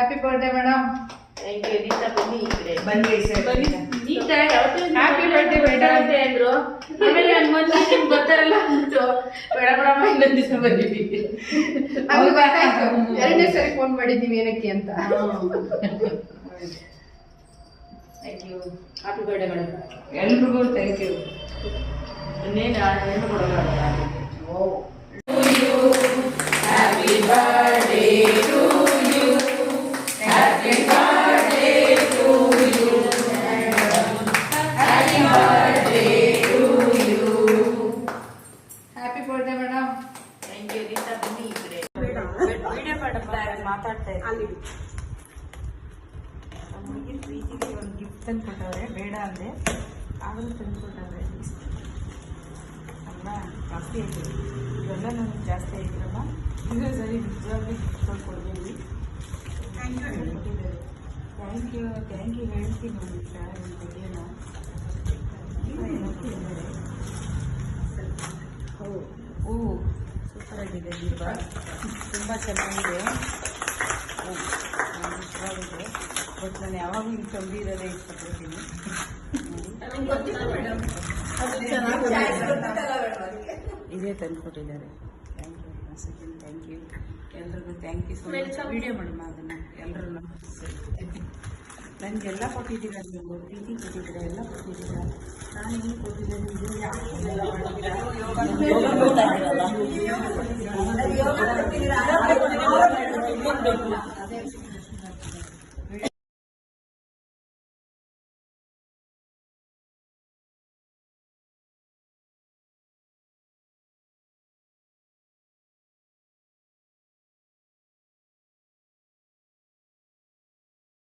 Happy birthday madam. Thank you. Neeta ಬನ್ನಿ ಈ ಕಡೆ. ಬನ್ನಿ ಸರ್. ನೀತಾ ಯಾವತ್ತೂ ಹ್ಯಾಪಿ ಬರ್ಡೇ ಮೇಡಮ್ ಅಂದ್ರು. ಆಮೇಲೆ ನಾನು ಮೊನ್ನೆ ನಿಮ್ಗೆ ಗೊತ್ತಾರಲ್ಲ ಅಂದ್ಬಿಟ್ಟು ಬೇಡ ಬೇಡಮ್ಮ ಇನ್ನೊಂದು ದಿವಸ ಬಂದಿದ್ದೀವಿ. ನಮ್ಗೆ ಗೊತ್ತಾಯ್ತು, ಎರಡನೇ ಸರಿ ಫೋನ್ ಮಾಡಿದ್ದೀವಿ ಏನಕ್ಕೆ ಅಂತ. Thank you. Happy birthday madam. ಎಲ್ರಿಗೂ ಥ್ಯಾಂಕ್ ಯು. ಇನ್ನೇನು ಹೆಣ್ಣು ಕೊಡೋಲ್ಲ. Happy birthday to you. Happy birthday to you. Happy birthday to you. Happy birthday madam. Thank you. Neeta ಬನ್ನಿ ಈ ಕಡೆ. ವಿಡಿಯೋ ಮಾತಾಡ್ತಾ ಇದ್ದೀನಿ. ಹುಡುಗಿ ಪ್ರೀತಿಗೆ ಒಂದು ಗಿಫ್ಟ್ ತಂದು ಕೊಟ್ಟವ್ರೆ, ಬೇಡ ಅಂದೆ ಆಗಲೂ ತಂದು ಕೊಟ್ಟವ್ರೆ ಅಲ್ವಾ. ಜಾಸ್ತಿ ಆಯಿತು ಇವೆಲ್ಲ ನನಗೆ ಜಾಸ್ತಿ ಆಯ್ತಲ್ಲ. ಈಗ ಸರಿ ನಿಜವಾಗ್ಲೂ ಗಿಫ್ಟ್ ಕೊಡ್ಬೋದು. ಥ್ಯಾಂಕ್ ಯು ಹೇಳ್ತೀನಿ ನೋಡಿ ಸರ್. ನಿಮ್ಮ ಬಗ್ಗೆನ ಏನೋ ಕೊಟ್ಟಿದ್ದಾರೆ. ಓ ಸೂಪರ್ ಆಗಿದೆ ದೀಪ, ತುಂಬ ಚೆನ್ನಾಗಿದೆ. ಇಷ್ಟವಾಗಿದೆ. ಬಟ್ ನಾನು ಯಾವಾಗಲೂ ಹಿಂಗೆ ತಂದು ಇರೋದೇ ಇಷ್ಟಪಡ್ತೀನಿ. ಇದೇ ತಂದು ಕೊಟ್ಟಿದ್ದಾರೆ. Thank you second. Thank you ಎಲ್ರಿಗೂ. Thank you so much. Video ಮಾಡಮ್ಮ ಅದನ್ನು ಎಲ್ಲರೂ. ನನಗೆಲ್ಲ ಕೊಟ್ಟಿದ್ದೀರಾ, ನೀವು ಪ್ರೀತಿ ಕೊಟ್ಟಿದ್ದೀರಾ, ಎಲ್ಲ ಕೊಟ್ಟಿದ್ದೀರಾ. ನಾನು ಏನು ಕೊಟ್ಟಿದ್ದೇನೆ ಇದು ಯಾಕೆ